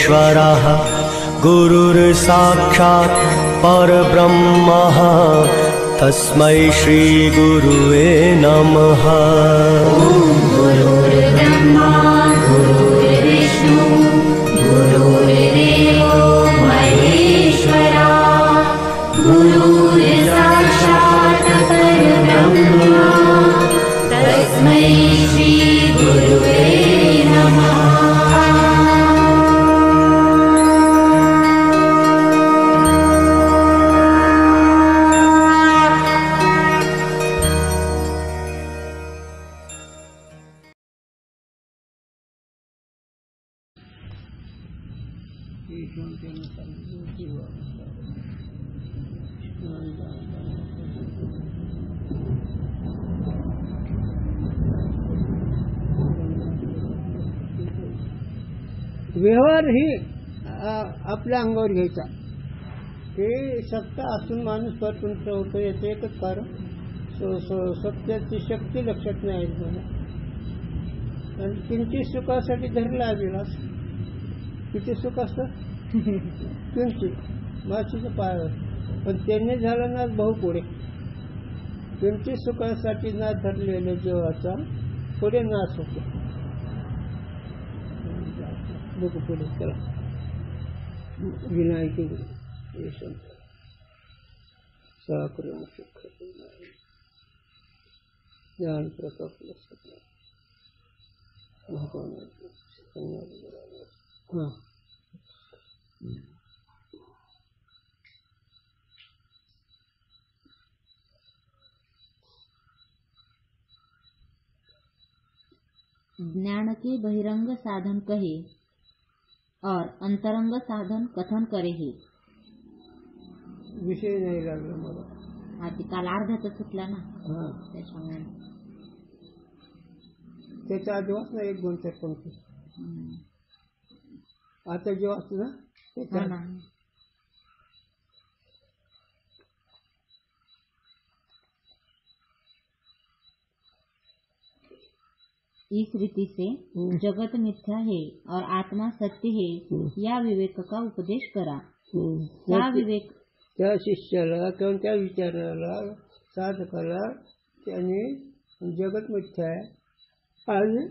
परमेश्वरः गुरुर्साक्षात् परब्रह्मः तस्मै श्री गुरुवे नमः। गुरुर्ब्रह्मा गुरुर्विष्णु गुरुर्देवो महेश्वरा गुरुर्साक्षात् परब्रह्मा तस्मै श्री गुरुवे नमः। व्यवहार ही आपल्या अंगावर घ्यायचा. ते सत्ता असून माणूस परतंत्र होतो याचं एकच कारण सत्याची शक्ती लक्षात नाही आली मला. आणि किंचित सुखासाठी धरला गेला. किती सुख असतं किंचित माशीच्या पायावर, पण त्यांनी झालं ना भाऊ पुढे. किंचित सुखासाठी ना धरलेल्या जीवाचा पुढे नाश होतो. बघू पुढे चला. विनायक साकरण सुख ज्ञान प्रताप भगवान. हाँ ज्ञान के बहिरंग साधन कहे और अंतरंग साधन कथन करे हे. विषय नाही लागला मला. आधी काल अर्ध्याचा सुटला ना. हाँ त्याच्यामुळे त्याच्या आधी वाचना एक दोन चार पंक्ती. आता जे वाचतो ना त्याच्या इस रीति से जगत मिथ्या है और आत्मा सत्य है या विवेक का उपदेश करा. त्या विवेक त्या शिष्याला किंवा त्या विचाराला साधकाला त्याने जगत मिथ्या आहे आणि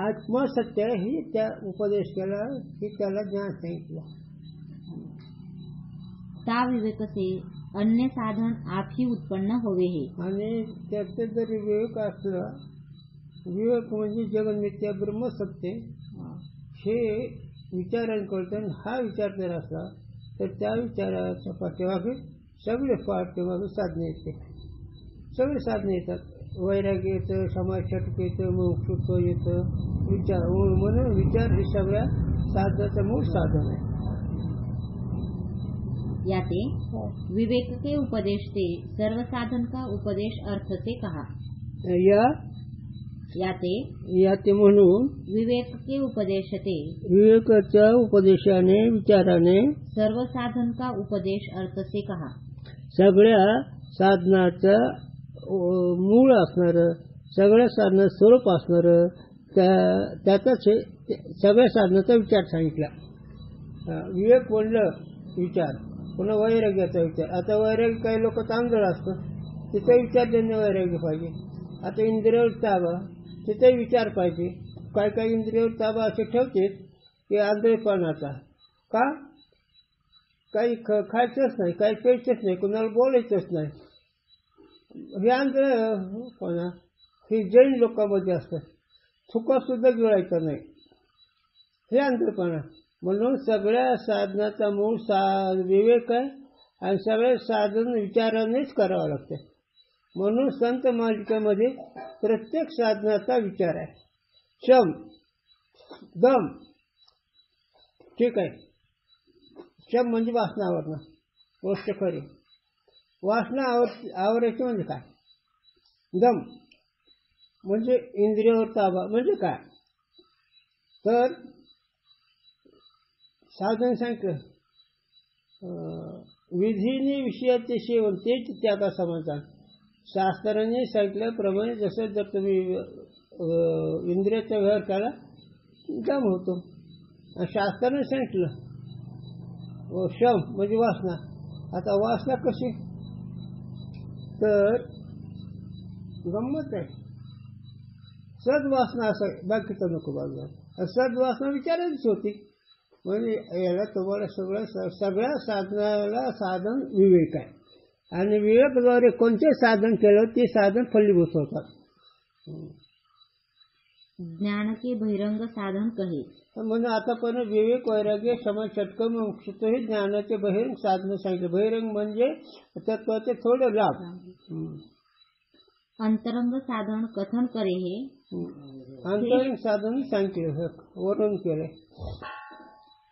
आत्मा सत्य आहे ही त्या उपदेश केला की त्याला ज्ञान सांगितलं. त्या विवेक से अन्य साधन आप ही उत्पन्न होवे है. आणि त्याचे जरी विवेक असला, विवेक म्हणजे जगन मिथ्या ब्रह्म सत्य हे विचाराने कळतं. हा विचार जर असला तर त्या विचाराच्या पाठीमागे सगळे पाठीमागे साधने येते. सगळे साधने येतात. वैराग्य येतं, समाजषटक येतं, मोक्षत्व येतं, विचार म्हणून विचार हे सगळ्या साधनाचं मूळ साधन आहे. याते विवेक के उपदेश से सर्व साधन का उपदेश अर्थ से कहा. याते म्हणून विवेक के उपदेश ते विवेकाच्या उपदेशाने विचाराने सर्व साधन का उपदेश अर्थ से कहा. सगळ्या साधनाचं मूळ असणार, सगळ्या साधनाचं स्वरूप असणार त्याचाच सगळ्या साधनाचा विचार सांगितला. विवेक म्हणलं विचार, पुन्हा वैराग्याचा विचार. आता वैराग्य काही लोक तांदळ असतं तिचा विचार त्यांनी वैराग्य पाहिजे. आता इंद्रियावर ताबा तिथे विचार पाहिजे. काही काही इंद्रियावर ताबा असे ठेवतेच की आंधळेपणाचा. का काही खायचंच नाही, काही प्यायचंच नाही, कुणाला बोलायचंच नाही. हे आंधळेपणा हे जैन लोकांमध्ये असतं. थुकासुद्धा गिळायचं नाही, हे आंधळेपणा. म्हणून सगळ्या साधनाचा मूळ विवेक आहे आणि सगळे साधन विचारानेच करावं लागतं. म्हणून संत मालिकेमध्ये प्रत्येक साधनाचा विचार आहे. शम दम ठीक आहे. शम म्हणजे वासना आवरणं, गोष्ट खरी. वासना आवरायची म्हणजे काय? दम म्हणजे इंद्रियावर ताबा म्हणजे काय? तर साधन सांगितलं विधीने विषयाचे सेवन तेच त्यागा समाधान. शास्त्राने सांगितल्याप्रमाणे जसं जर तुम्ही इंद्रियाचा व्यवहार केला दम होतो. शास्त्राने सांगितलं शम म्हणजे वासना. आता वासना कशी, तर गंमत आहे. सद्वासना असं बाकीचं नको बाजूला. सद्वासना विचारायची होती. म्हणजे याला तुम्हाला सगळ्या साधनाला साधन विवेक आहे, आणि विवेकद्वारे कोणते साधन केलं ते साधन फलीभूत होतात. ज्ञान के बहिरंग साधन कहे. म्हणजे आतापर्यंत विवेक, वैराग्य, क्षमा, चटकन, मोक्ष हे ज्ञानाचे बहिरंग साधन सांगितले. बहिरंग म्हणजे तत्वाचे थोडे लाभ. अंतरंग साधन कथन करे हे. अंतरंग साधन सांगितले, वर्णन केले.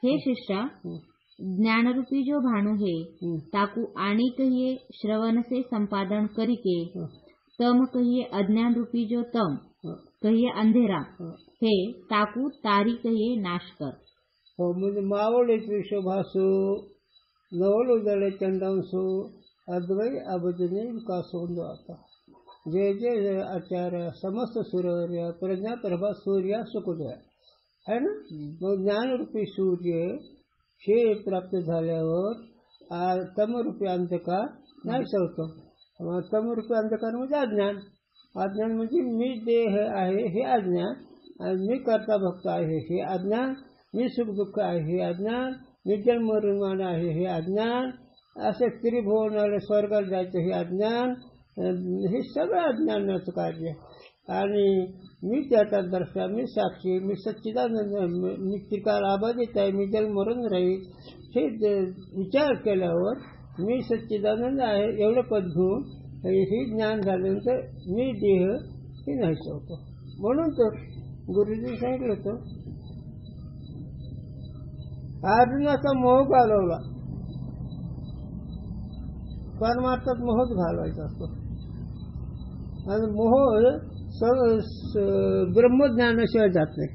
हे शिष्या, ज्ञानरूपी जो भानु है ताकू आनी कहिए श्रवण से संपादन करिके, तम कहिए अज्ञान रूपी जो तम कहिए अंधेरा हे ताकू तारी कहिए नाश कर. हो, म्हणजे मावळे विश्वभासू नवल उजळे चंदांसू अद्वै अबजने विकास होऊन आता. जय जय आचार्य समस्त सूर्य प्रज्ञा प्रभा सूर्य सुखोदय है ना. मग ज्ञानरूपी सूर्य हे प्राप्त झाल्यावर तमरूपी अंधकार नाही सवतो. तमरूपी अंधकार म्हणजे अज्ञान. अज्ञान म्हणजे मी देह आहे हे अज्ञान, आणि मी कर्ता भक्त आहे हे अज्ञान, मी सुख दुःख आहे हे अज्ञान, मी जन्म मरण आहे हे अज्ञान, असे त्रिभुवनाला स्वर्गात जायचं हे अज्ञान. हे सगळं अज्ञानाचं कार्य. आणि मी त्याचा दर्शा, मी साक्षी, मी सच्चिदानंद, मी त्रिकाल अबाधित आहे, मी जन्म मरण राहील हे विचार केल्यावर मी सच्चिदानंद आहे एवढं पद घेऊन हे ज्ञान झाल्यानंतर मी देह हे नाहीच होतो. म्हणून तर गुरुजी सांगितलं होतं, अर्जुनाचा मोह घालवला. परमार्थात मोहच घालवायचा असतो, आणि मोह ब्रह्मज्ञानाशिवाय जात नाही.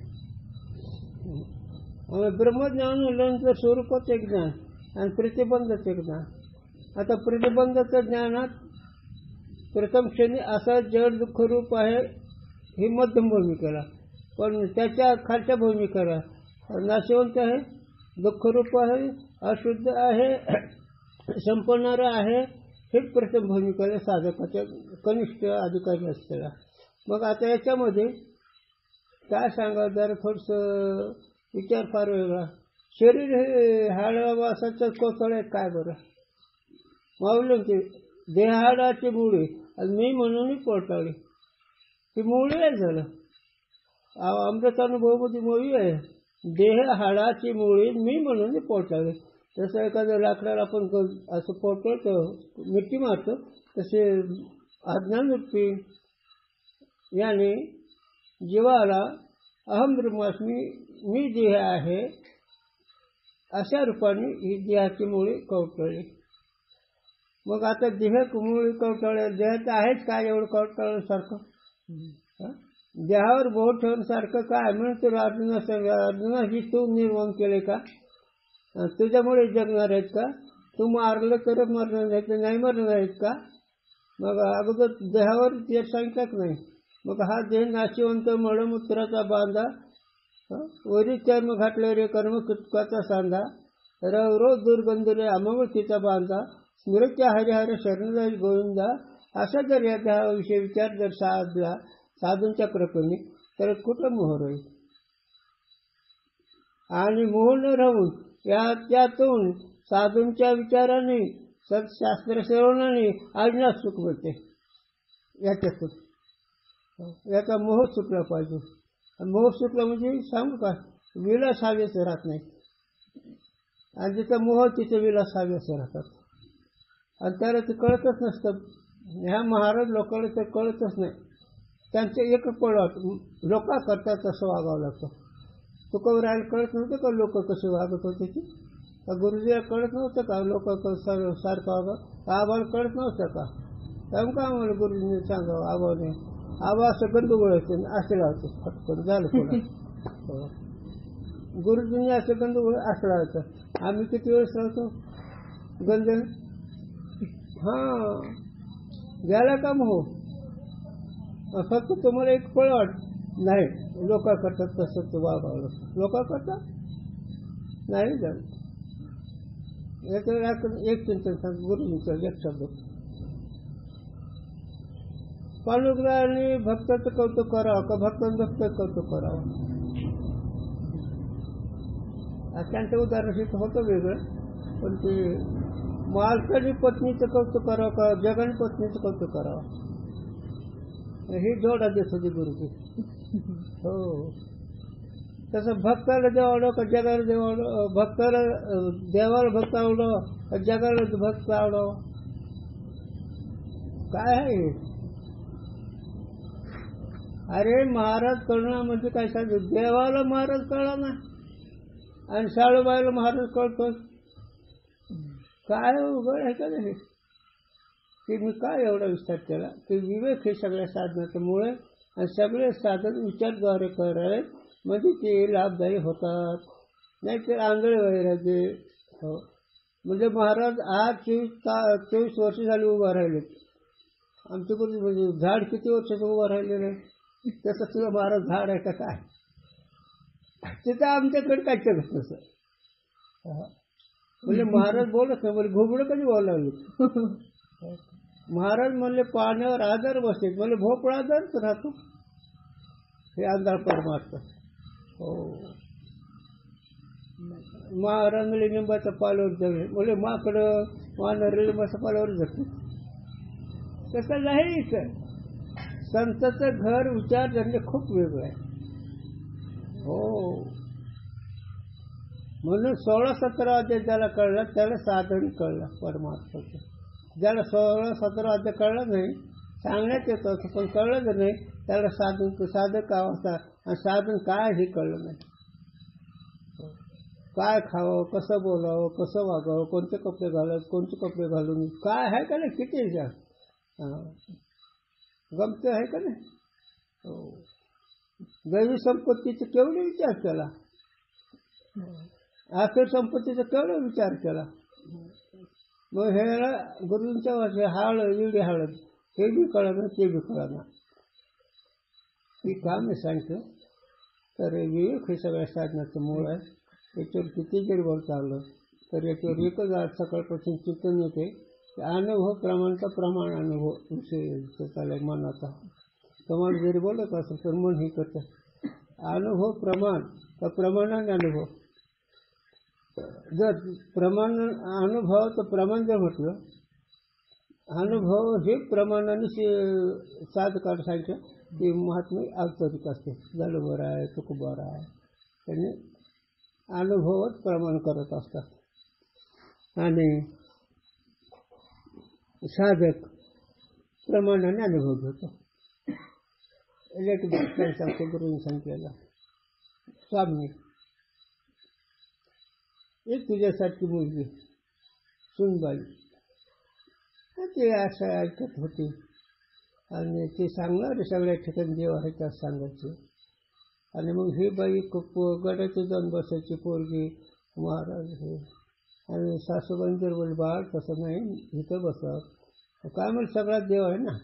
ब्रह्मज्ञान म्हटल्यानंतर स्वरूपाचं एक ज्ञान आणि प्रतिबंधाचं एक ज्ञान. आता प्रतिबंधाच्या ज्ञानात प्रथम क्षणी असा जड दुःख रूप आहे ही मध्यम भूमिकेला, पण त्याच्या खालच्या भूमिकेला नाशवंत आहे, दुःखरूप आहे, अशुद्ध आहे, संपवणार आहे, हे प्रथम भूमिकेला साधकाच्या कनिष्ठ अधिकारी असलेला. मग आता याच्यामध्ये काय सांगा, जरा थोडंसं विचार फार वेगळा. शरीर हे हाडावासाचं कोसळ आहे काय बरं, माऊली ते देहाडाची मुळे आणि मी म्हणून पोटाळी, ती मुळी आहे. झालं अमृतानुभवामध्ये मुळी आहे, देह हाडाची मुळी मी म्हणून पोटाळी. तसं एखाद्या लाकडाला आपण असं पोटळतो, मिठी मारतो, तसे अज्ञान रूपी याने जीवाला अहम ब्रह्मास्मी, मी देह आहे अशा रूपाने ही देहाची मुळी कवटळली. मग आता देह मुळी कवटळल्या, देहात आहेच काय एवढं कवटळल्यासारखं, देहावर बोट ठेवण्यासारखं काय म्हणून तर अर्जुना ही तू निर्माण केले का, तुझ्यामुळे जगणार आहेत का, तू मारलं तर मरणार नाही तर नाही मरणार आहेत का. मग अगोदर देहावर ते सांगतात नाही. मग हा देह नाशिवंत मळमूत्राचा बांधा, वरी चर्म घातले रे कर्म कुटकाचा सांधा, रोज दुर्गंध रे अमंगतीचा बांधा, स्मृत्या हरिहर शरण गोविंदा. असा जर या देहाविषयी विचार जर साधला साधूंच्या कृपेने तर कुठं मोह राहील. आणि मोह न राहून त्यातून साधूंच्या विचाराने सत्शास्त्र सेवनाने अज्ञात सुख मिळते. याच्यातून याचा मोह सुटला पाहिजे. मोह सुटला म्हणजे सांगू का, विलास हवेच राहत नाही, आणि जिथं मोह तिथे विलास हवेच राहतात. आणि त्याला ते कळतच नसतं. ह्या महाराज लोकांना ते कळतच नाही. त्यांचे एक पळत लोक करतात तसं वागावं लागतं. तुकोबरायला कळत नव्हतं का लोक कसे वागत होते ती, का गुरुजीला कळत नव्हतं का लोक सारखं वागत, आबाला कळत नव्हतं का, तेव्हा का आम्हाला गुरुजीने सांगावं आबाने, आबा असं गंदगोळ येते असं लावतो फटकन झालं कोणा. गुरुजींनी असं गंदगोळ असं लावतं. आम्ही किती वेळेस लावतो गंध, हां गेला का मोह. फक्त तुम्हाला एक पळ वाट नाही, लोक करतात तसं वागावं लागतं. लोक करतात नाही जाऊ. याच्यावर एक चिंतन सांग गुरुजींचं एक शब्द. पांडुरंगाने भक्ताचं कौतुक करावं का भक्तांचं भक्त कौतुक करावं? त्यांचं उदाहरण हे होतं वेगळं, पण ते मालकाने पत्नीचं कौतुक करावं का जगाने पत्नीचं कौतुक करावं, हे जोडा देत होते गुरुजी. हो, तसं भक्ताला देव आवडो का जगाला देव आवडो, भक्ताला देवाला भक्त आवडो का जगाला भक्त आवडो, काय आहे? अरे महाराज कळणं म्हणजे काय सांगतो, देवाला महाराज कळला ना आणि साळूबाईला महाराज कळतो, काय उघड आहे का नाही? की मी काय एवढा विस्तार केला की विवेक हे सगळ्या साधनाचं मूळ आहे आणि सगळे साधन विचारद्वारे करावे म्हणजे ते लाभदायी होतात. नाही तर आंधळे वैराग्य. हो, म्हणजे महाराज आज 24 वर्ष झाली उभा राहिले. आमच्याकडून म्हणजे झाड किती वर्षाचं उभं राहिलेलं आहे, तसं तुझं महाराज झाड आहे का काय? तिथं आमच्याकडे काय चलत नसं. म्हणजे महाराज बोलत नाही, म्हणजे घोबडं कधी बोलावलं. महाराज म्हणले पाण्यावर आधार बसते, म्हणजे भोपळा आधारच राहतो, हे आधार परमार्थ. हो, रंगली लिंबाच्या पाल्यावर जगले, म्हणजे माकडं वानर लिंबाच्या पाल्यावर जगते. तसं नाही. संतांचं घर विचार त्यांचे खूप वेगळं आहे. हो, म्हणून 16-17 अध्याय ज्याला कळला त्याला साधन कळलं परमार्थाचं. ज्याला 16-17 अध्याय कळलं नाही, सांगण्यात येतं असं पण कळलं नाही, त्याला साधन काय असतात आणि साधन काय हे कळलं नाही. काय खावं, कसं बोलावं, कसं वागावं, कोणते कपडे घालावं, कोणते कपडे घालून काय आहे का नाही, किती विचार गमते आहे का नाही. हो, दैवी संपत्तीचा केवढे विचार केला, आखिर संपत्तीचा केवढा विचार केला. मग हे गुरुंच्या वर्षी हळद एवढी हळद हे बी कळणार ते बी कळणार. ती काम मी सांगतो. तर विवेक हे सगळ्या साधनाचं मूळ आहे. याच्यावर किती जरी बोलता आलं तर याच्यावर एकच आज सकाळपासून चिंतन येते की अनुभव प्रमाणचा प्रमाण अनुभव विषय चालय मनाचा. प्रमाण जरी बोलत असेल तर मन हे करतं. अनुभव प्रमाण तर प्रमाणाने अनुभव. जर प्रमाण अनुभव तर प्रमाण जर म्हटलं, अनुभव हे प्रमाणाने साधकाला सांगितलं की महात्मा औपचारिक असते. झालं बरं आहे, चुक बरं आहे, त्यांनी अनुभवच प्रमाण करत असतात. आणि साधक प्रमाणाने अनुभव घेतो. इलेक्ट्रिक सांगतो गुरुने सांगितलेला, स्वामी एक तुझ्यासारखी मुलगी सुनबाई, ते असं ऐकत होती आणि ते सांगणार सगळ्या ठिकाणी देव आहे त्यात सांगायचे. आणि मग ही बाई गडाची जाऊन बसायची पोरगी महाराज हे. आणि सासूबाई जर बोल बाळ तसं नाही, इथं बसत काय म्हणजे सगळा देव आहे ना.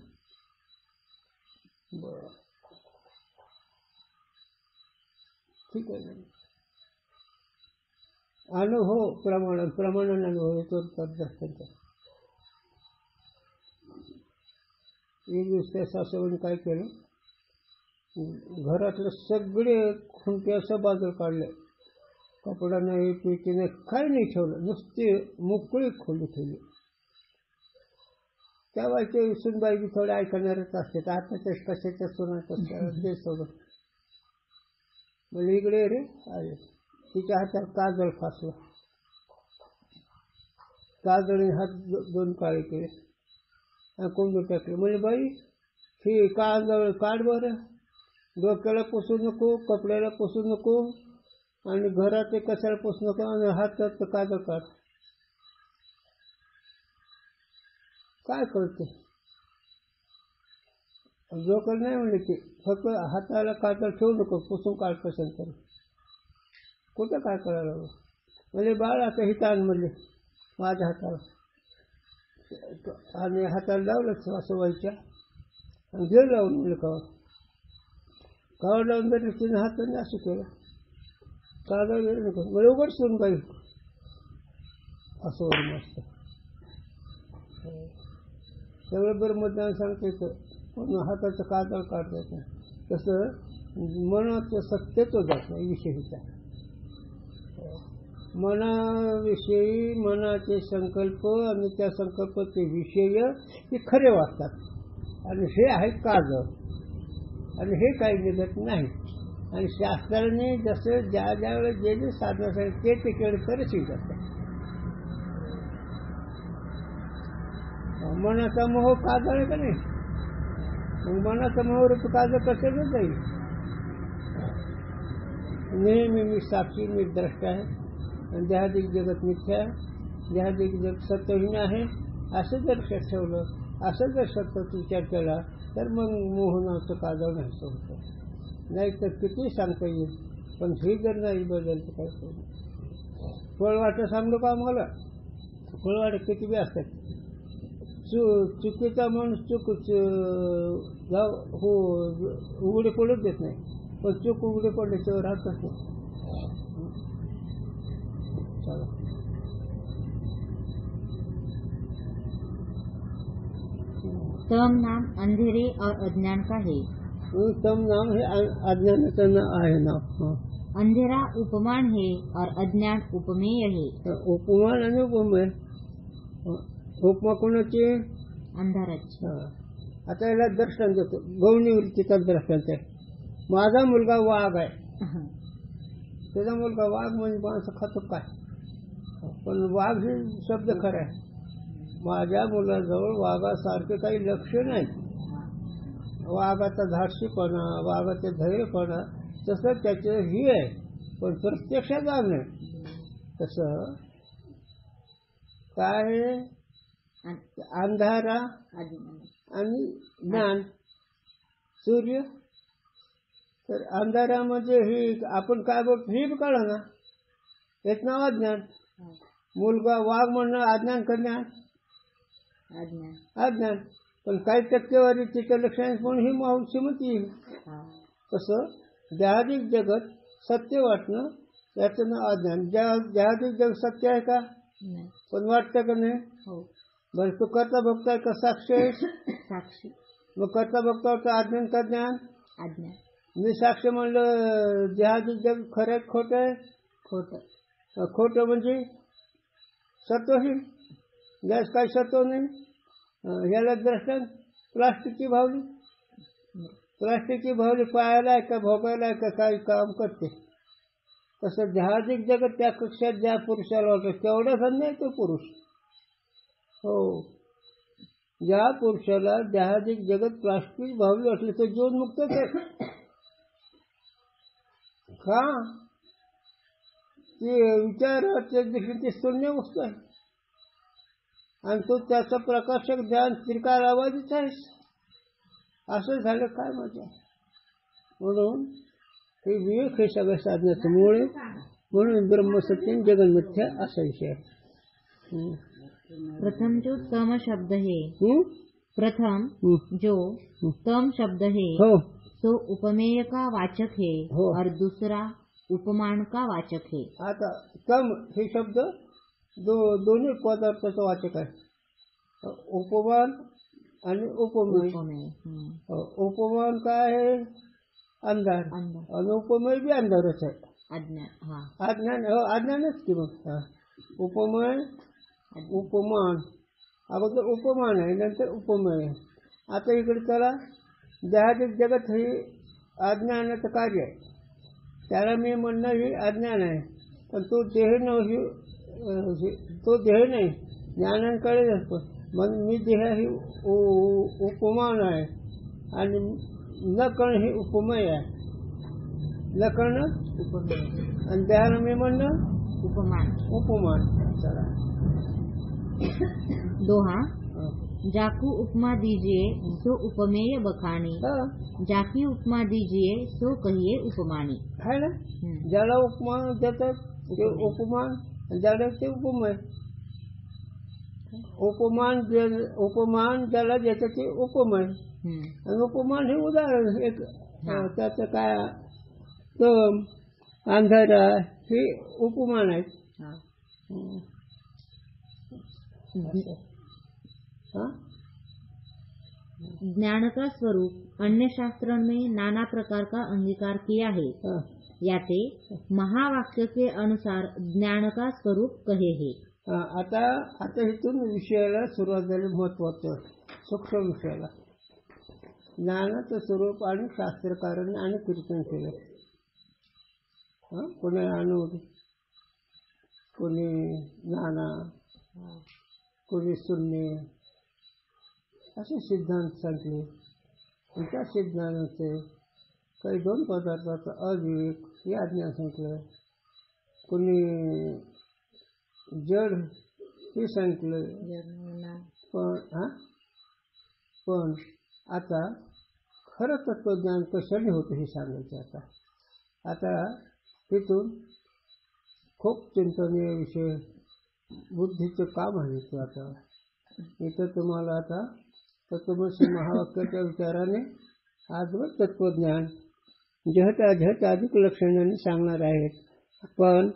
बरं, ठीक आहे ना. अनुभव प्रमाणाने अनुभव येतो. एक दिवस त्या सासूबाईने काय केलं, घरातले सगळे खुंटे असं बाजूला काढले, कपडा नाही, पेटी नाही, काही नाही ठेवलं, नुसती मोकळी खोली ठेवली. त्या बाईचे सुनबाई बी थोडे ऐकणारच असते, आताच्या कशाच्या सुना ते सोबत. म्हणजे इकडे रे अरे, तिच्या हातात काजळ फासलं, काजळीने हात दोन काळे केले आणि कोंबडी टाकले. म्हणजे बाई ही काजळ काढ बरं, डोक्याला पुसू नको, कपड्याला पुसू नको आणि घरात कशाला पुसू नको आणि हातात काजळ काढ. काय कळते डोकं नाही म्हणले की फक्त हाताला काजळ ठेवू नको, पुसून काढ कशाला तरी. कुठं काय करायला म्हणजे बाळ आता हिता आण म्हणले माझ्या हाताला, आणि हाताला लावलं असं व्हायच्या आणि घेऊन लावून म्हणलं कवर लावून जरी तिने हाताने असं केलं. कागद वगैरे नको बरोबर सोडून पाहिजे असं वरून मस्त सगळं बरं मतदान सांगता येतं पण हाताचं कागद काढता येत नाही तसं मनाचं सत्यत्व जात नाही विषयीचा मनाविषयी मनाचे संकल्प आणि त्या संकल्पाचे विषय हे खरे वाटतात आणि हे आहे कागद आणि हे काही निघत नाही आणि शास्त्राने जसं ज्या ज्यावेळेस जे जे साधना सांगितले ते केलं तरच स्वीकारतात मनाचा मोह कागद आहे का नाही मग मनाचा मोह रूप कागद कशाला जाईल नेहमी मी साक्षी मी द्रष्टा आहे आणि देहादिक जगत मिथ्या आहे देहादिक जग सत्यहीन आहे असं जर लक्षात ठेवलं असं जर सत्याचा विचार केला तर मग मोहनाचं कागद नाही होतं नाही तर किती सांगता येईल पण हे जर नाही बदल तर काय करू फळवाटं सांगलो का मला फळवाटं किती बी असतात चुकीचा माणूस चूक हो उघडे पडूच देत नाही पण चूक उघडे पडल्याच्यावर राहतच नाही चला तम नाम अंधेरे और अज्ञान का है तम नाम है अज्ञानाचं आहे नाव अंधेरा उपमान है और अज्ञान उपमेय है उपमान आणि उपमेय उपमा कोणाची अंधाराची आता याला दर्शन देतो गौणी वृत्तीचा दर्शन आहे माझा मुलगा वाघ आहे त्याचा मुलगा वाघ म्हणजे माणसं खातो काय पण वाघ हे शब्द खरा आहे माझ्या मुलाजवळ वाघासारखे काही लक्ष नाही वाघाचा धाडशीपणा वाघाचे धैर्यपणा तसं त्याचे ही आहे पण प्रत्यक्षात वाघ नाही तसं काय अंधारा आणि ज्ञान सूर्य तर अंधारामध्ये ही आपण काय बोलतो हे बी कळलं ना हेच नाव अज्ञान मुलगा वाघ म्हणणं अज्ञान का ज्ञान अज्ञान पण काही टक्केवारी तिच्या लक्षात म्हणून ही मावशी म्हणती तसं देहादिक जगत सत्य वाटणं त्याचं नाव अज्ञान देहादिक जगत सत्य आहे का पण वाटतं का नाही बरं तू करता बघताय का साक्षी साक्षी मग करता बघता अज्ञान का ज्ञान अज्ञान मी साक्ष म्हणलं देहादिक जग खरं खोटं आहे खोटं खोटं म्हणजे सत्वहीन गॅस काही सत्व नाही याला दर्शन प्लास्टिकची भावली पायाला आहे का भोगायला आहे का काही काम करते तसं देहादिक जगत त्या कक्षात ज्या पुरुषाला वाटतं तेवढाच नाही तो पुरुष हो ज्या पुरुषाला देहादिक जगत प्लास्टिक भावली वाटली तो जीवनमुक्तच आहे का ते विचाराच्या दृष्टीने ती शून्य वस्तू आहे आणि तो त्याचा प्रकाशक ध्यान त्रिकाळ आवाजीच आहेस असं झालं काय मजा म्हणून हे विवेक हे सगळ्या साधण्याचं मूळ आहे म्हणून ब्रह्मसत्य जगन्मिथ्या असा विषय आहे प्रथम जो तम शब्द है प्रथम जो तम शब्द है तो उपमेय का वाचक है और दूसरा उपमान का वाचक है आता तम हे शब्द दोन्ही पदार्थाचा वाचक आहे उपमान आणि उपमेय उपमान काय आहे अंधार आणि उपमेय बी अंधारच आहे अज्ञानच की मग उपमेय उपमान अगोदर उपमान आहे नंतर उपमेय आता इकडे त्याला देहादिक जगत हे अज्ञानाचं कार्य आहे त्याला मी म्हणणं ही अज्ञान आहे पण तो देह नाही ज्ञानांकडे असतो म्हणून मी देह ही उपमान आहे आणि न कळणं हे उपमेय आहे न कळणं उपमेय आणि देहाला मी म्हणणं उपमान चला दोहा जाकू उपमा दीजिए सो उपमेय बखानी जाकी उपमा दीजिए सो कहिए उपमानी है ना ज्याला उपमान देतात ते उपमान ज्याला ते उपमेय उपमान ज्याला देतात ते उपमेय आणि उपमान हे उदाहरण एक त्याचं काय तम अंधारा हे उपमान आहेत. हाँ. हाँ? ज्ञान का स्वरूप अन्य शास्त्रों में नाना प्रकार का अंगीकार किया है. हाँ. याते महावाक्य के अनुसार ज्ञान का स्वरूप कहे है. हाँ, आता इथून विषयाला सुरुवात झाली. महत्वाचं सूक्ष्म विषयाला ज्ञानाचं स्वरूप आणि शास्त्रकारांनी आणि कीर्तन केलं. कोणी अनुड, कोणी नाना, कोणी शून्य असे सिद्धांत सांगले. आणि त्या सिद्धांताचे काही दोन पदार्थाचा अविवेक हे अज्ञान सांगितलं. कोणी जड हे सांगितलं. पण आता खरं तत्वज्ञान कशाने होतं हे सांगायचं. आता तिथून खूप चिंतनीय विषय बुद्धीचं काम आहे. ते आता इथं तुम्हाला आता तत्वमसी महावाक्याच्या विचाराने आजवर तत्वज्ञान जहत अधिक लक्षणाने सांगणार आहेत. पण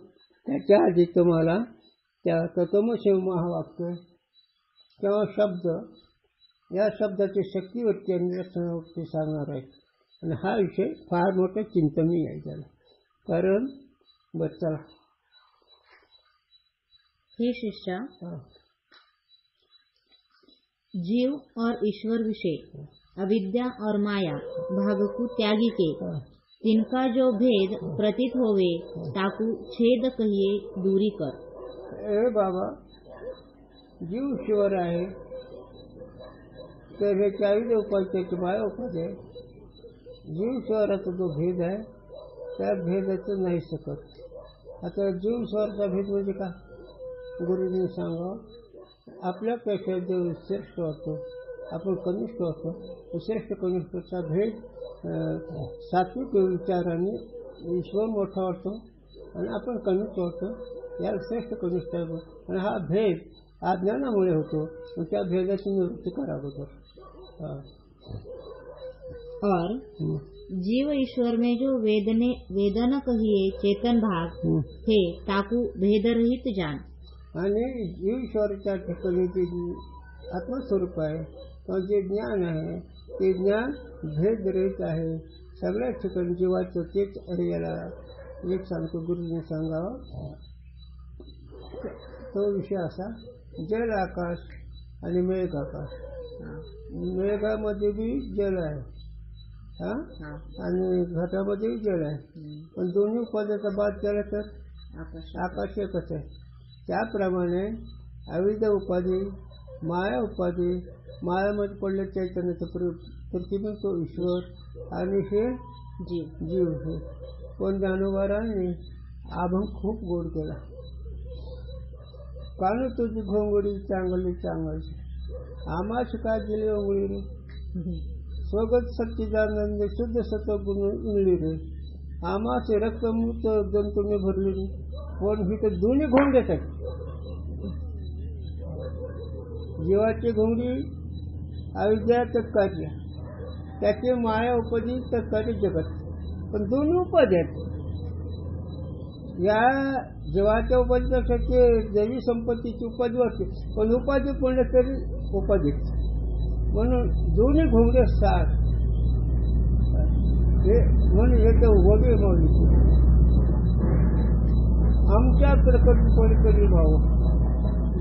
त्याच्या आधी तुम्हाला त्या तत्वमसी महावाक्य किंवा शब्द या शब्दाची शक्तीवरती आणि लक्षणावरती सांगणार आहेत. आणि हा विषय फार मोठा चिंतनीय आहे त्याला. कारण चला हे शिष्य, जीव और ईश्वर विषय अविद्या और माया भाग को त्यागी के तिनका जो भेद प्रतीत होवे ताकू छेद कहिए दूरी कर. ए बाबा, जीव ईश्वर आहे तर हे 40 उपाध्याची माया उपाध्याय. जीव ईश्वराचा जो भेद आहे त्या भेदाचं नाही सकत. आता जीव ईश्वराचा भेद म्हणजे का? गुरुजींनी सांगावं. आपल्यापेक्षा जो श्रेष्ठ होतो आपण कनिष्ठ होतो. श्रेष्ठ कनिष्ठचा भेद सात्विक विचाराने ईश्वर मोठा होतो आणि आपण कनिष्ठ होतो. याला श्रेष्ठ कनिष्ठ आहे. आणि हा भेद अज्ञानामुळे होतो. त्या भेदाची निवृत्ती करावं. और जीव ईश्वर में जो वेदन कहिए चेतन भाग हे ताकू भेद रहित जान. आणि जीव ईश्वराच्या ठिकाणी जे आत्मस्वरूप आहे किंवा जे ज्ञान आहे ते ज्ञान भेदरहित आहे. सगळ्या ठिकाणी जीवाचं तेच. याला एक सांगतो गुरुजीने सांगावं. तो विषय असा, जल आकाश आणि मेघ आकाश. मेघामध्ये बी जल आहे आणि घटामध्ये जल आहे. पण दोन्ही उपाध्याचा बाद केला तर आकाश एकच आहे. त्याप्रमाणे अविद्या उपाधी, माया उपाधी, मायामध्ये पडले चैतन्याचं प्रतिबिंब तो ईश्वर आणि हे जीव हे. पण ज्ञानोबारांनी अभंग खूप गोड केला. कान तुझी घोंगडी चांगली चांगली आमाश का दिली ओंगळी रे. स्वगत सच्चिदानंद शुद्ध सत्व गुण इंगळी रे. आमाचे रक्तमूत जंतूने भरली रे. पण ही तर दोन्ही घोंगड्यात आहेत. जीवाची घोंगडी अविद्या तत्कार्य, त्याचे माया उपाधी तत्कार्य जगत. पण दोन्ही उपाधी आहेत. या जीवाच्या उपाधीपेक्षा ते दैवी संपत्तीची उपाधी वाटते. पण उपाधी पडले तरी उपाधी. म्हणून दोन्ही घोंगडे साथ हे म्हणून येतं वगळे माऊली. आमच्या प्रकट पडकरी भाऊ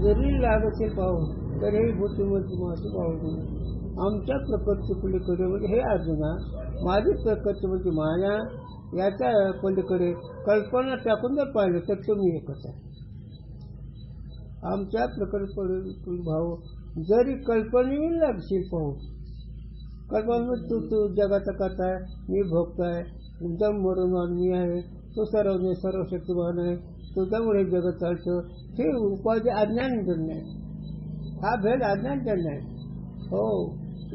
जरी लागते पाहू तरीही भूतीमध्ये माझी भाऊ. आमच्या प्रकटचे पलीकडे म्हणजे हे अर्जुना माझी प्रकट म्हणजे माया याच्या पलीकडे कल्पना टाकून जर पाहिलं तर तुम्ही एकच आहे. आमच्या प्रकट भाऊ जरी कल्पनेही लागशील पाहू. कल्पना तू जगाचा करता आहे, मी भोगताय, एकदम मरण मी आहे, तो सर्वशक्तिमान आहे, तुझ्यामुळे जगत चालतं. हे उपाधी अज्ञान जन्म आहे. हा भेद अज्ञान जन्म आहे. हो,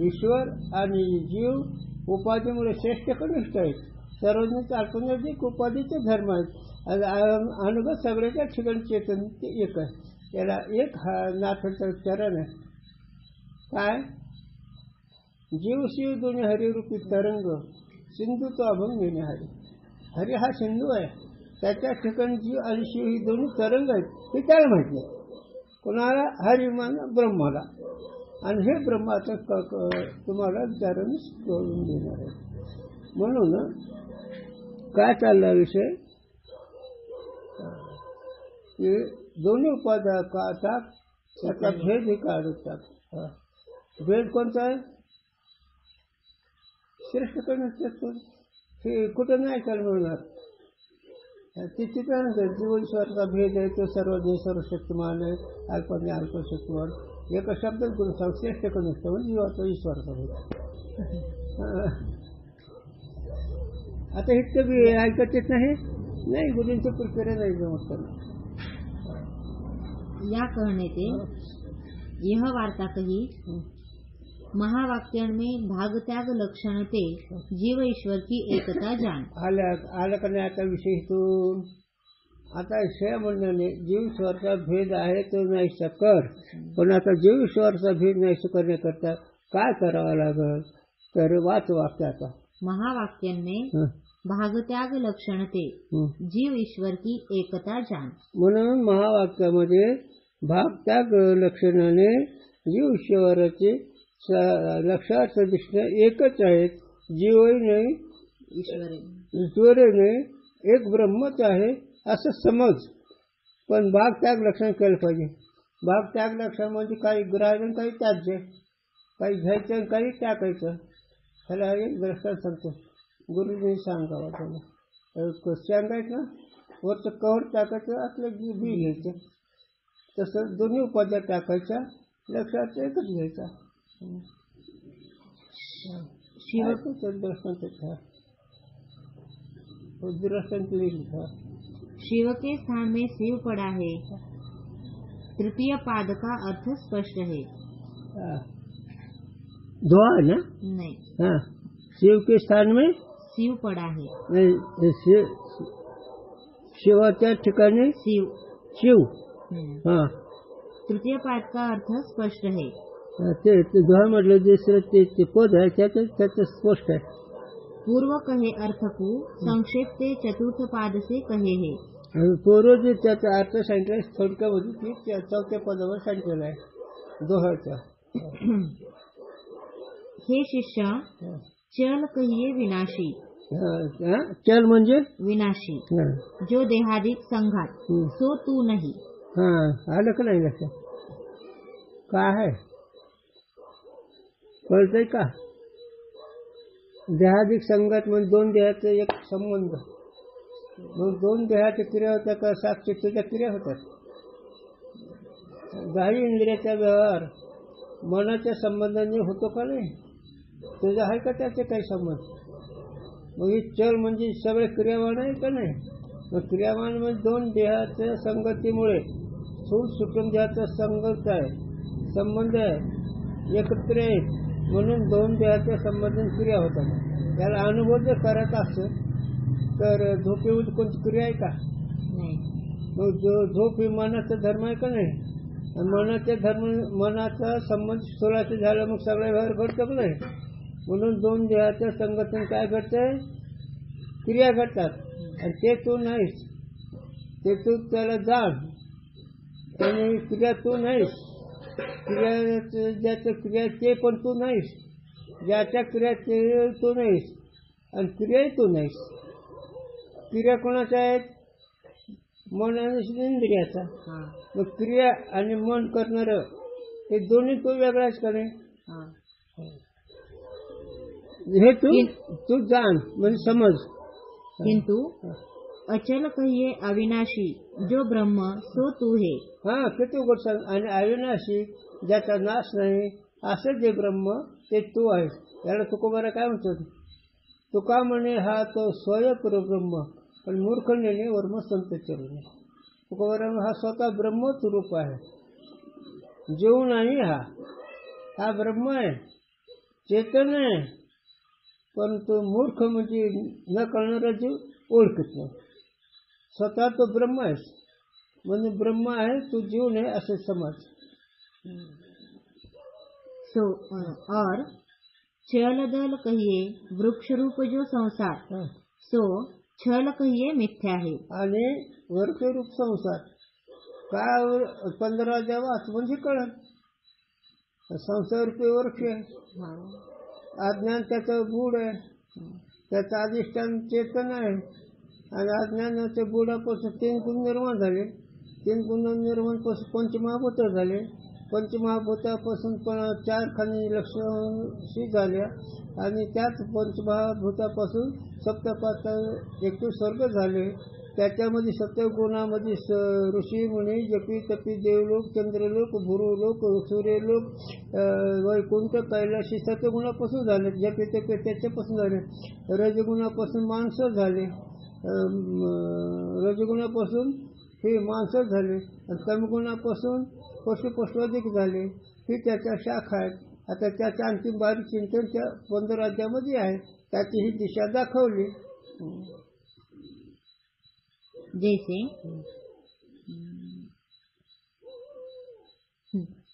ईश्वर आणि जीव उपाधीमुळे श्रेष्ठ कनिष्ठ आहेत. सर्वज्ञ अल्पज्ञानिक उपाधीचे धर्म आहेत. अनुगत सगळ्याच्या ठिकाणी चेतन ते एक आहे. याला एक हा नाथाचं चरण आहे. काय? जीव शिव दोन्ही हरिरूपी तरंग सिंधू तो अभंग घेणे हरी. हरी हा सिंधू आहे. त्याच्या ठिकाणी जीव आणि शिव ही दोन्ही तरंग आहेत हे त्याला माहित नाही. कोणाला हरिमान ब्रह्माला. आणि हे ब्रह्म आता तुम्हाला विचाराने करून देणार आहे. म्हणून काय चालला विषय की दोन्ही उपादाकाचा त्याचा भेद हे काढतात. भेद कोणता आहे? श्रेष्ठकडे हे कुठं नाही ऐकायला मिळणार. ते तिथं जीव ईश्वराचा भेद आहे. तो सर्वज्ञ सर्वशक्तिमान आहे. अल्पज्ञ अल्पशक्तिमान. एका शब्दात गुरु सांग श्रेष्ठकडे नसतं म्हणजे जीवाचा ईश्वराचा भेद. आता हे कधी ऐकत येत नाही. गुरूंचं प्रक्रिया नाही जमत त्यांना. या कहने थे यह वार्ता कही महावाक्यन में भाग त्याग लक्षण ते जीव ईश्वर की एकता जान. आलं का नाही आता विषयीतून? आता विषय म्हणण्याने जीव ईश्वरचा भेद आहे तो नाहीसा कर. पण आता जीव ईश्वरचा भेद नाहीसा करण्याकरता काय करावं लागल तर वाच वाक्य आता. महावाक्यन में भाग त्याग लक्षण ते जीव ईश्वर की एकता जान. म्हणून महावाक्यामध्ये भाग त्याग लक्षणाने जीव ईश्वराचे लक्षार्थ दृष्टीने एकच आहेत. जीवही नाही ईश्वरही नाही, एक ब्रह्मच आहे असं समज. पण भाग त्याग लक्षण केलं पाहिजे. भाग त्याग लक्षण म्हणजे काही ग्राह्य काही त्याज्य, काही घ्यायचं काही टाकायचं. ह्याला एक दृष्टांत सांगतो. गुरुजींनी सांगावं त्याला. सांगायचं ना वरचं कवर टाकायचं आतलं बी घ्यायचं. तसं दोन्ही उपाध्या टाकायच्या लक्षात एकच घ्यायचा. शिव के स्थान में शिव पड़ा है. तृतीय पाद का अर्थ स्पष्ट है. दुआ है ना? नहीं. हाँ, शिव के स्थान में शिव पड़ा है. नहीं, शिवाच्या ठिकाणी शिव. हाँ, तृतीय पाद का अर्थ स्पष्ट है. ते दुआ म्हटलं दुसरं ते पद आहे त्याचं स्पष्ट आहे. पूर्व कहे अर्थ को संक्षेप ते चतुर्थ पाद से कहे है. पूर्व जे त्याचा अर्थ सांगितलं थोडक्यामध्ये ती चौथ्या पदावर सांगितलेला आहे दोहाचा. हे शिष्य चल कहिए विनाशी. चल म्हणजे विनाशी. जो देहादिक संघात सो तू नाही. आलं का नाही लक्षात? काय आहे कळतंय का? देहादिक संघात म्हणजे दोन देहाचा एक संबंध. मग दोन देहाच्या क्रिया होत्या का साक्षीच्या क्रिया होतात. बाह्य इंद्रियाचा व्यवहार मनाच्या संबंधाने होतो का नाही? तुझा आहे का त्याचे काही संबंध? मग ही चल म्हणजे सगळे क्रियावान आहे का नाही? मग क्रियावान म्हणजे दोन देहाच्या संगतीमुळे स्थूल सूक्ष्म देहाचा संगत आहे, संबंध आहे, एकत्र आहेत. म्हणून दोन देहाच्या संबंधाने क्रिया होतात. त्याला अनुभव जर करायचा असेल तर झोपेमध्ये कोणती क्रिया आहे का? मग झोप ही मनाचा धर्म आहे का नाही? मनाच्या धर्म मनाचा संबंध स्थूलाशी झाला मग सगळे व्यवहार घडतं का नाही? म्हणून दोन देहाच्या संगतीने काय घडतंय? क्रिया घडतात. आणि ते तू नाहीस, ते तू त्याला जाण. आणि क्रिया तू नाहीस. क्रिया ज्याच्या क्रिया ते पण तू नाहीस, ज्याच्या क्रिया ते तू नाहीस आणि क्रियाही तू नाहीस. क्रिया कोणाच्या आहेत? मन आणि इंद्रियाचा. मग क्रिया आणि मन करणार हे दोन्ही तू वेगळाच का नाही? हे तू जाण म्हणजे समज. किंतु अचल कहिए अविनाशी जो ब्रह्म सो तू है. हा, किती गोष्ट. आणि अविनाशी ज्याचा नाश नाही असं जे ब्रह्म ते तू आहेस. याला तुकोबारा काय म्हणतो? तुका म्हणे हा तो स्वयं ब्रह्म, पण मूर्ख नेणे वर्म संत चरणे. तुकोबारा हा स्वतः ब्रह्मच रूप आहे, जीव नाही. हा ब्रह्म आहे, चेतन आहे. परंतु मूर्ख म्हणजे न कळणारा जीव ओळखत नाही. स्वतः तो ब्रह्म आहेस म्हणजे ब्रह्म आहे, तू जीव नाही असे समज. और चल दल कहिए वृक्ष रूप जो संसार सो छल कहिये मिथ्या है. आणि वृक्षरूप संसार काय 15 देवास म्हणजे कळत संसार रूपी वृक्ष आहे. अज्ञान त्याचं गूढ आहे, त्याचं अधिष्ठान चेतन आहे. आणि अज्ञानाच्या बुडापासून 3 गुण निर्माण झाले. 3 गुण निर्माणपासून पंचमहाभूत झाले. पंचमहाभूतापासून 4 खनिज लक्षणी झाल्या. आणि त्याच पंचमहाभूतापासून सप्तपातळ 21 स्वर्ग झाले. त्याच्यामध्ये सत्वगुणामध्ये ऋषी मुनी जपी तपी देवलोक चंद्रलोक भूलोक सूर्यलोक वैकुंठ कैलाशी सत्वगुणापासून झाले. जपी तपी त्याच्यापासून झाले. रजगुणापासून माणसं झाले. रजगुणापासून हे माणसं झाले. आणि तमगुणापासून पशुपशुधिक झाले. ही त्याच्या शाखा आहेत. आता त्याच्या अंतिम बारीक चिंतन त्या 15 अध्यायामध्ये आहे. त्याची ही दिशा दाखवली. जैसे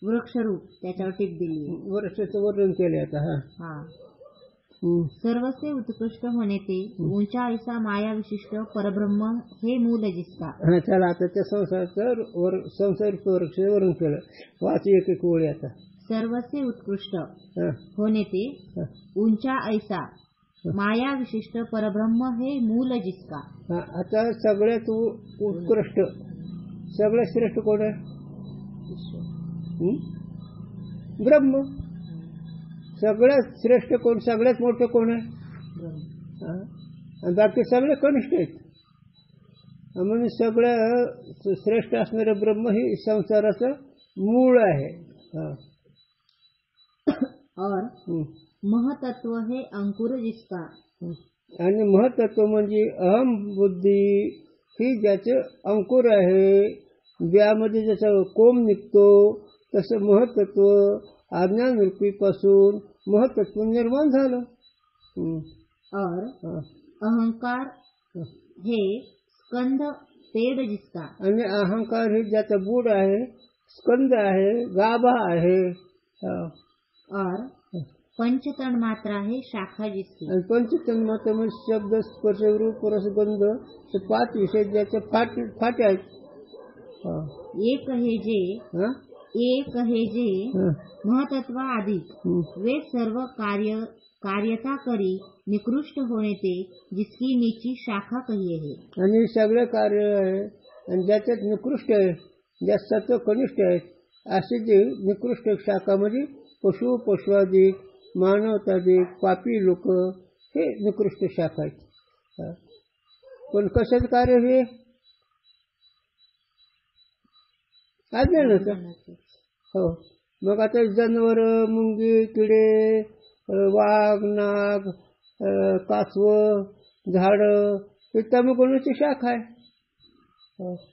वृक्षरूप त्याच्यावर टीप दिली. वृक्षाचं वर्णन केले आता. हा सर्वसे उत्कृष्ट होणे ते ऊंचा ऐसा माया विशिष्ट परब्रह्म हे मूल जिसका. चला आता त्या संसार वृक्ष वर्णन केलं. वाची एक ओळी आता. सर्वसे उत्कृष्ट होणे ते ऊंचा ऐसा माया विशिष्ट परब्रह्म हे मूल जिसका. आता सगळ्यात उत्कृष्ट सगळ्यात श्रेष्ठ कोण आहे? ब्रह्म. सगळ्यात श्रेष्ठ कोण? सगळ्यात मोठं कोण आहे? आणि बाकी सगळे कनिष्ठ आहेत. म्हणून सगळं श्रेष्ठ असणारं ब्रह्म हे संसाराचं मूळ आहे. और महतत्व हे अंकुर जिसका. आणि महतत्व म्हणजे अहम बुद्धी ही ज्याचे अंकुर आहे. व्यामध्ये जसं कोंब निघतो तसं महतत्व अज्ञान रूपीपासून महतत्व निर्माण झालं. और अहंकार हे स्कंद पेड जिसका. आणि अहंकार हे ज्याचा बूड आहे, स्कंद आहे, गाभा आहे. और पंचतन मात्रा है शाखा जिसकी. आणि पंचतन मात्रा म्हणजे शब्द स्पर्श रूप रस गंध हे 5 विषय ज्याचे फाटे आहेत. एक हे जे महतत्व अधिक वे सर्व कार्यता करी निकृष्ट होणे ते जिसकी नीची शाखा कहिये है. आणि सगळे कार्य आहे आणि ज्याच्यात निकृष्ट आहे, ज्यात सत्व कनिष्ठ आहे असे जे निकृष्ट शाखा म्हणजे पशुआदिक मानवतादिक पापी लोक हे निकृष्ट शाखा आहेत. पण कशाचं कार्य हे? अज्ञानाचं. हो. मग आता जनावर मुंगी किडे वाघ नाग कासव झाडं हे तमगुणाची शाखा आहे.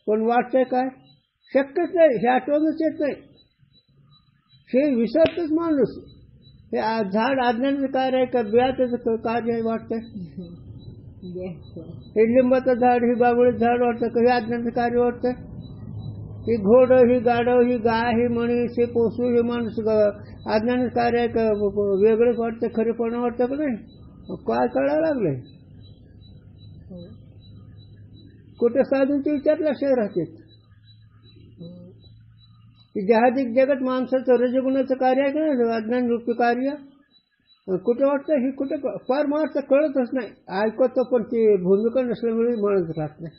पण वाटतंय काय? शक्यच नाही. हे आठवणच येत नाही. हे विसरतच माणूस. हे झाड अज्ञानाचं कार्य आहे का बियाचं कार्य आहे वाटतंय? हे लिंबाचं झाड ही बाबळीचं झाड वाटतं का? हे अज्ञानाचं कार्य वाटतंय? ही घोड ही गाढव ही गाय ही मणीस हे पोसू हे माणूस अज्ञानाचं कार्य आहे का? वेगळंच वाटतं, खरेपणा वाटतं का नाही? काय कळायला लागलंय? कुठे साधूंचे विचार लक्षात राहतात. जहादिक जगत माणसाचं रजगुणाचं कार्य आहे का नाही? अज्ञान रूपी कार्य कुठे वाटतं? हे कुठे परमार्थ कळतच नाही. ऐकतो पण ती भूमिका नसल्यामुळे म्हणत राहत नाही.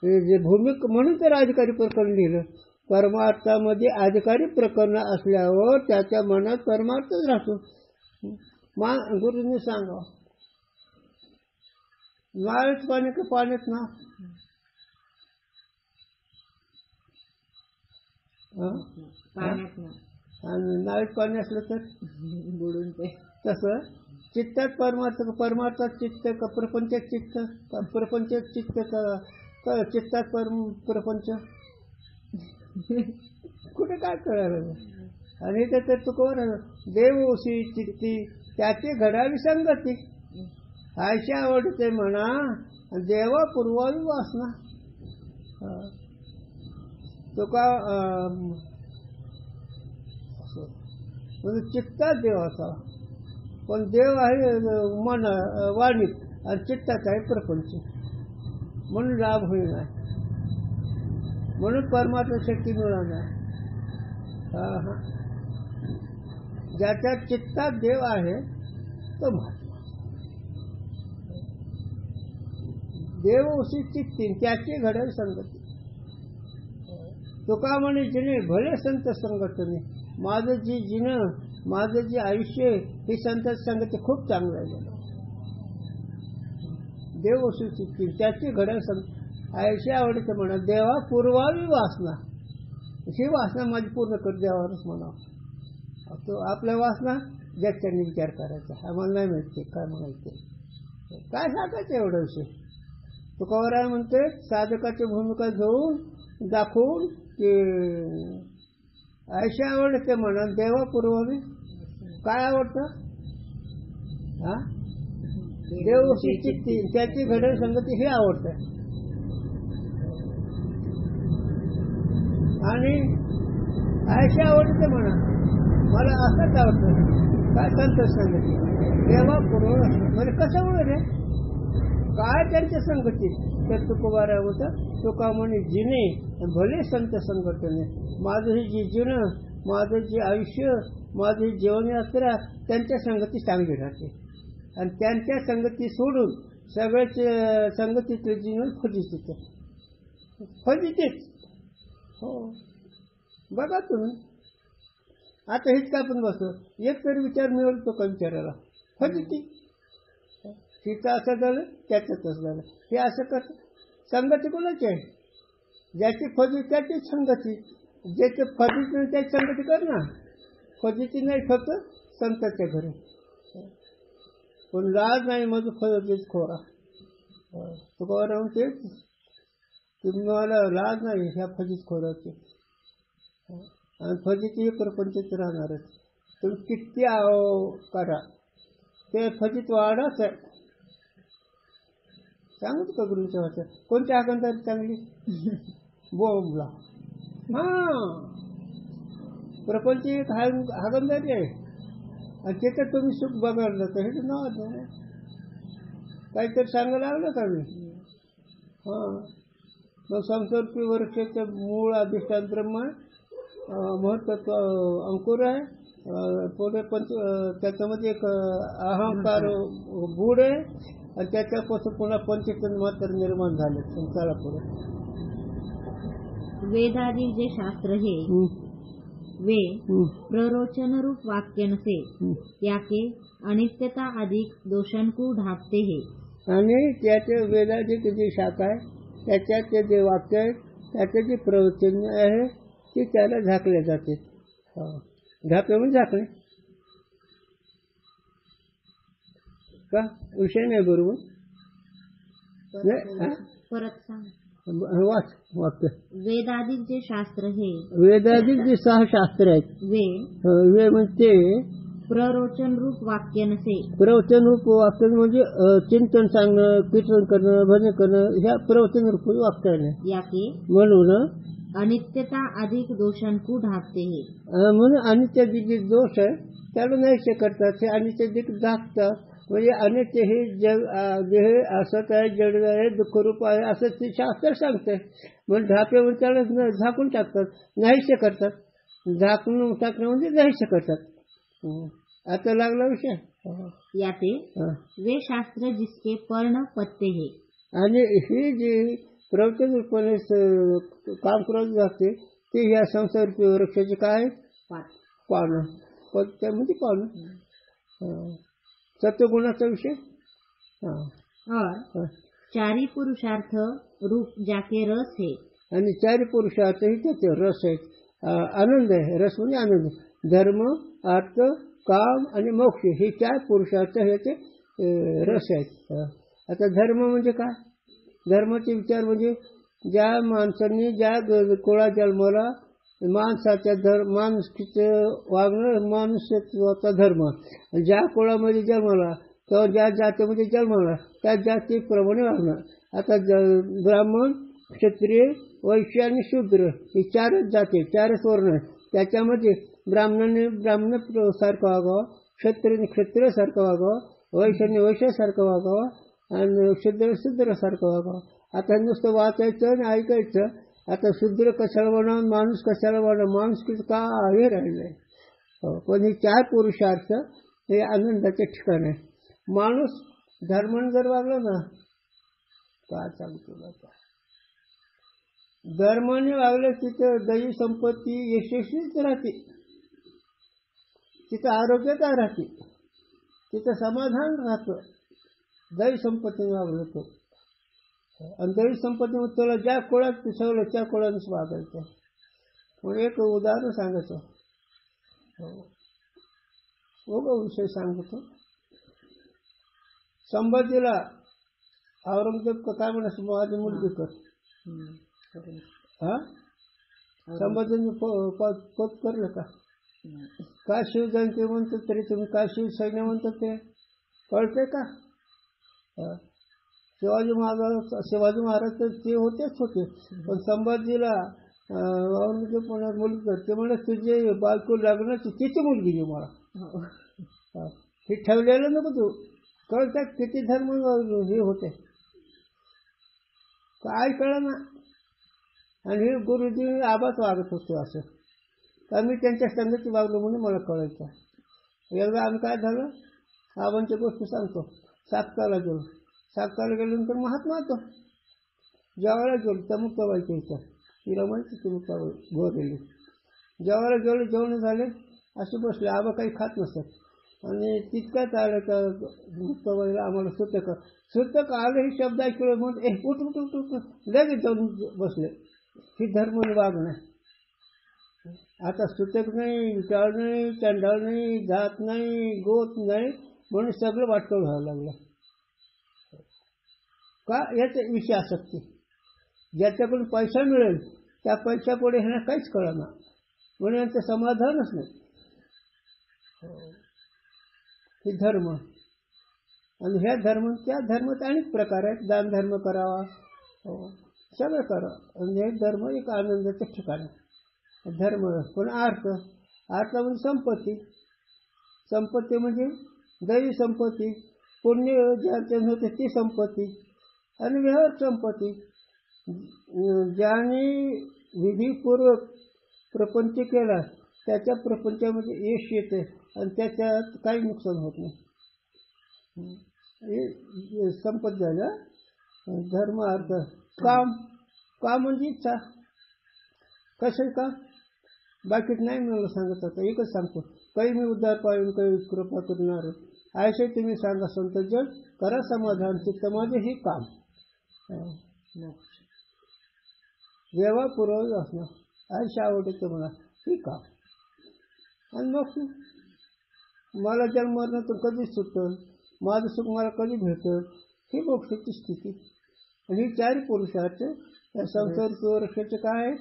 जे भूमिका म्हणून तर अधिकारी प्रकरण लिहिलं. परमार्थामध्ये अधिकारी प्रकरण असल्यावर त्याच्या मनात परमार्थच राहतो. गुरुंनी सांगावं नाळीत पाणी का पाण्यात ना? आणि नाळीत पाणी असलं तर बुडून ते. तसं चित्तात परमार्थ का? परमार्थात चित्त का? प्रपंचात चित्त का? प्रपंचात चित्त का? चित्तात प्रपंच कुठे काय कळालं? आणि ते तुकोर देवोसी चित्ती त्याची घडावी संगती आयशा आवडते म्हणा देवा पूर्वावी वासना. तो का म्हणजे चित्तात देव असा. पण देव आहे मन वाणीत आणि चित्तात आहे प्रपंच. म्हणून लाभ होईना, म्हणून परमात्मा शक्ती मिळणार. ज्याच्या चित्तात देव आहे तो महात्मा. देव उशी चित्ती त्याची घडेल संगती. तुका म्हणे जिने भले संत संगतने, माझं जे जिणं, माझं जे आयुष्य हे संत संगती खूप चांगलं आहे. देव उशी चित्ती त्याची घडेल संत. आयुष्य आवडतं म्हणा, देवा पूर्वावी वासना, ही वासना माझी पूर्ण कर देवावरच म्हणावं. तो आपल्या वासना ज्याच्याने विचार करायचा. आम्हाला नाही माहिती काय म्हणायचे, काय सांगायचं एवढा विषय. तुकाराम म्हणते साधकाची भूमिका घेऊन दाखवून की आयुष्य आवडते म्हणा, देवा पूर्वावी काय आवडतं, हा देव चित्ती त्याची घडेल संगती हे आवडतं. आणि आयुष्य आवडते म्हणा, मला असंच आवडतं काय संत संगती देवा पूर्व. म्हणजे कसं म्हणत रे काय त्यांच्या संगतीत. तर तुकोबारा होतं, तुका म्हणे जिने भले संत संघटने, माझं हे जे जिणं, माझं जे आयुष्य, माझी जीवनयात्रा त्यांच्या संगती चांगली राहते. आणि त्यांच्या संगती सोडून सगळ्याच संगतीतलं जीवन फजितीच फजितीच. हो बघा तुम्ही आता हेच का आपण बसतो, एक तरी विचार मिळतो का विचारायला, फजिती. तिथं असं झालं त्याचं तसं झालं, हे असं कसं. संगती कोणाची आहे, ज्याची फजिती त्याची संगती, ज्याची फजिती नाही त्याची संगती कर ना. फजिती नाही फक्त संतांच्या घरी, पण लाज नाही माझं फजितीच खोरा. तुका म्हणते तुम्हाला लाज नाही ह्या फजित खोराची. आणि फजिती हे प्रपंचात राहणारच. तुम्ही किती करा ते फजित वाढच आहे. सांगू का गुरुच्या वाचा कोणत्या हागंदारी चांगली बोंबला. प्रपंच एक हागंदारी आहे आणि त्याच्यात तुम्ही सुख बघायला तर हे नाव आहे. काहीतरी सांगायला लागलं का मी. मग संसर्पी वृक्षाचं मूळ अधिष्ठान ब्रह्म महत्त्व अंकुर आहे. पुढे त्याच्यामध्ये एक अहंकार गूढ आहे आणि त्याच्यापासून पुन्हा पंचतन मात्र निर्माण झाले. चला पुढे. वेदादी जे शास्त्र हे वे प्ररोचन रूप वाक्य नसे, त्याके अनित्यता अधिक दोषांकू ढापते हे. आणि त्याचे वेदाचे जे शाखा आहे त्याच्यात ते जे वाक्य आहे त्याचे जे प्रवचन आहे ते त्याला झाकले जाते. झाकले म्हणजे झाकणे का विषय नाही बरोबर. परत सांग वाच वाक्य. वेदाधिक जे शास्त्र हे वेदाधिक जे 6 शास्त्र आहेत वे म्हणजे प्ररोचन रूप वाक्य नसे. प्रवचन रूप वाक्य म्हणजे चिंतन सांगणं, कीर्तन करणं, भजन करणं ह्या प्रवचन रूप वाक्य आहे. याके म्हणून अनित्यता अधिक दोषांकू ढापते हे. म्हणून अनित्य जे दोष आहे त्याला नैश्य करतात. हे अनित्य जे झाकतात म्हणजे अनित्य हे जग जे असत आहे, जड आहे, दुःखरूप आहे असं ते शास्त्र सांगते. म्हणून ढापे त्याला झाकून टाकतात, नैश्य करतात. झाकून टाकणं म्हणजे नैश्य करतात. आता लागला विषय. याते वे शास्त्र जिसके पर्ण पत्ते हे. आणि ही जी प्रवचन रूपाने काम करत जाते ते या संसार वृक्षाचे काय पानं. त्यामध्ये पानं सत्वगुणाचा विषय. और चारी पुरुषार्थ रूप जाके रस है. आणि चारी पुरुषार्थ ही त्याचे रस आहेत. आनंद आहे. रस म्हणजे आनंद. धर्म, अर्थ, काम आणि मोक्ष हे 4 पुरुषार्थ ह्याचे रस आहेत. आता धर्म म्हणजे काय. धर्माचे विचार म्हणजे ज्या माणसांनी ज्या कुळात जन्माला माणसाच्या माणसाचं वागणं माणसाचा धर्म. ज्या कुळामध्ये जन्माला किंवा ज्या जातीमध्ये जन्माला त्या जातीप्रमाणे वागणं. आता ब्राह्मण, क्षत्रिय, वैश्य आणि शूद्र ही 4च जाती, 4च वर्ण. त्याच्यामध्ये ब्राह्मणाने ब्राह्मण सारखं वागावं, क्षत्रियाने क्षत्रियासारखं वागावं, वैश्याने वैश्यासारखं वागावं आणि शूद्र शूद्रासारखं वागावं. आता नुसतं वाचायचं आणि ऐकायचं. आता शूद्र कशाला बनवून माणूस कशाला बनव, माणूस का हे राहिलंय. पण हे 4 पुरुषार्थ हे आनंदाचे ठिकाण आहे. माणूस धर्माने जर वागला ना, काय सांगतो बाबा, धर्माने वागलं तिथं दैवी संपत्ती यशस्वीच राहते, तिथं आरोग्यता राहते, तिथं समाधान राहतं. दैवी संपत्तीने वागलं तो. आणि दैवी संपत्ती तुला ज्या कोळात पिसवलं त्या कोळानेच वागायचं. म्हणून एक उदाहरण सांगायचं. विषय सांगतो. संभाजीला औरंगजेब काय म्हणायचं, माझी मुलगी कर. हा, संभाजीने पद करलं का? काय शिवजयंती म्हणतात तरी तुम्ही काय शिव सैन्य म्हणतात ते कळते का? शिवाजी महाराज तर ते होतेच होते, पण संभाजीला औरंगजेब म्हणा मुलगी करते म्हणजे तुझे बायको लग्नाची तिची मुलगी घे मला. हे ठेवलेलं नको तू. कळतात किती धर्म हे होते काय कळ ना. आणि हे गुरुजी आबाच वागत होते असं. तर मी त्यांच्या संगती वागलो म्हणून मला कळायचं. एकदा आम्ही काय झालं, आबांची गोष्ट सांगतो. साकताला गेलो. साकताला गेल्यानंतर महात्मा होतो. जेवायला गेलो त्या मुक्ताबाईच्या इथं. तिला माहिती ती मुक्ताबाई गोरेली. जेवायला गेलो, जेवण झाले, असे बसले. आबा काही खात नसतात. आणि तितकाच आलं का मुक्ताबाईला आम्हाला सुतक आलं हे शब्द ऐकलं म्हणून उठ उठ उठ उठ लगेच जाऊन बसले. ही धर्माने वागणं. आता सुतक नाही, विटाळ नाही, चंडाळ नाही, जात नाही, गोत नाही, म्हणून सगळं वाटकं व्हावं लागलं. का? याचा विषय आसक्ती. ज्याच्याकडून पैसा मिळेल त्या पैशापुढे ह्यांना काहीच कळना, म्हणून यांचं समाधानच नाही. हे धर्म. आणि ह्या धर्म त्या धर्मात अनेक प्रकार आहेत. दान धर्म करावा, सगळं करावं. आणि हे धर्म एक आनंदाचं ठिकाण आहे. धर्म. पण अर्थ म्हणजे संपत्ती. संपत्ती म्हणजे दैवी संपत्ती, पुण्य ज्याच्या होते ती संपत्ती, आणि व्यवहार संपत्ती. ज्याने विधीपूर्वक प्रपंच केला त्याच्या प्रपंचामध्ये यश येते आणि त्याच्यात काही नुकसान होत नाही. हे संपत झालं. धर्म. अर्थ. काम. काम म्हणजे इच्छा. कसं का? बाकीच नाही मला सांगत. आता एकच सांगतो. काही मी उद्धार पाळून काही कृपा करणार ऐसे तुम्ही सांगा संत जग, करा समाधान चित्त माझे हे काम. जेव्हा पुरवलं असणं आयुष्य आवडते मला हे काम. आणि मग मला जन्म मरणातून कधीच सुटतं, माझं सुख मला कधी भेटतं, ही मोक्षाची स्थिती. आणि ही 4 पुरुषार्थ या संसार सुरक्षेचे काय आहे?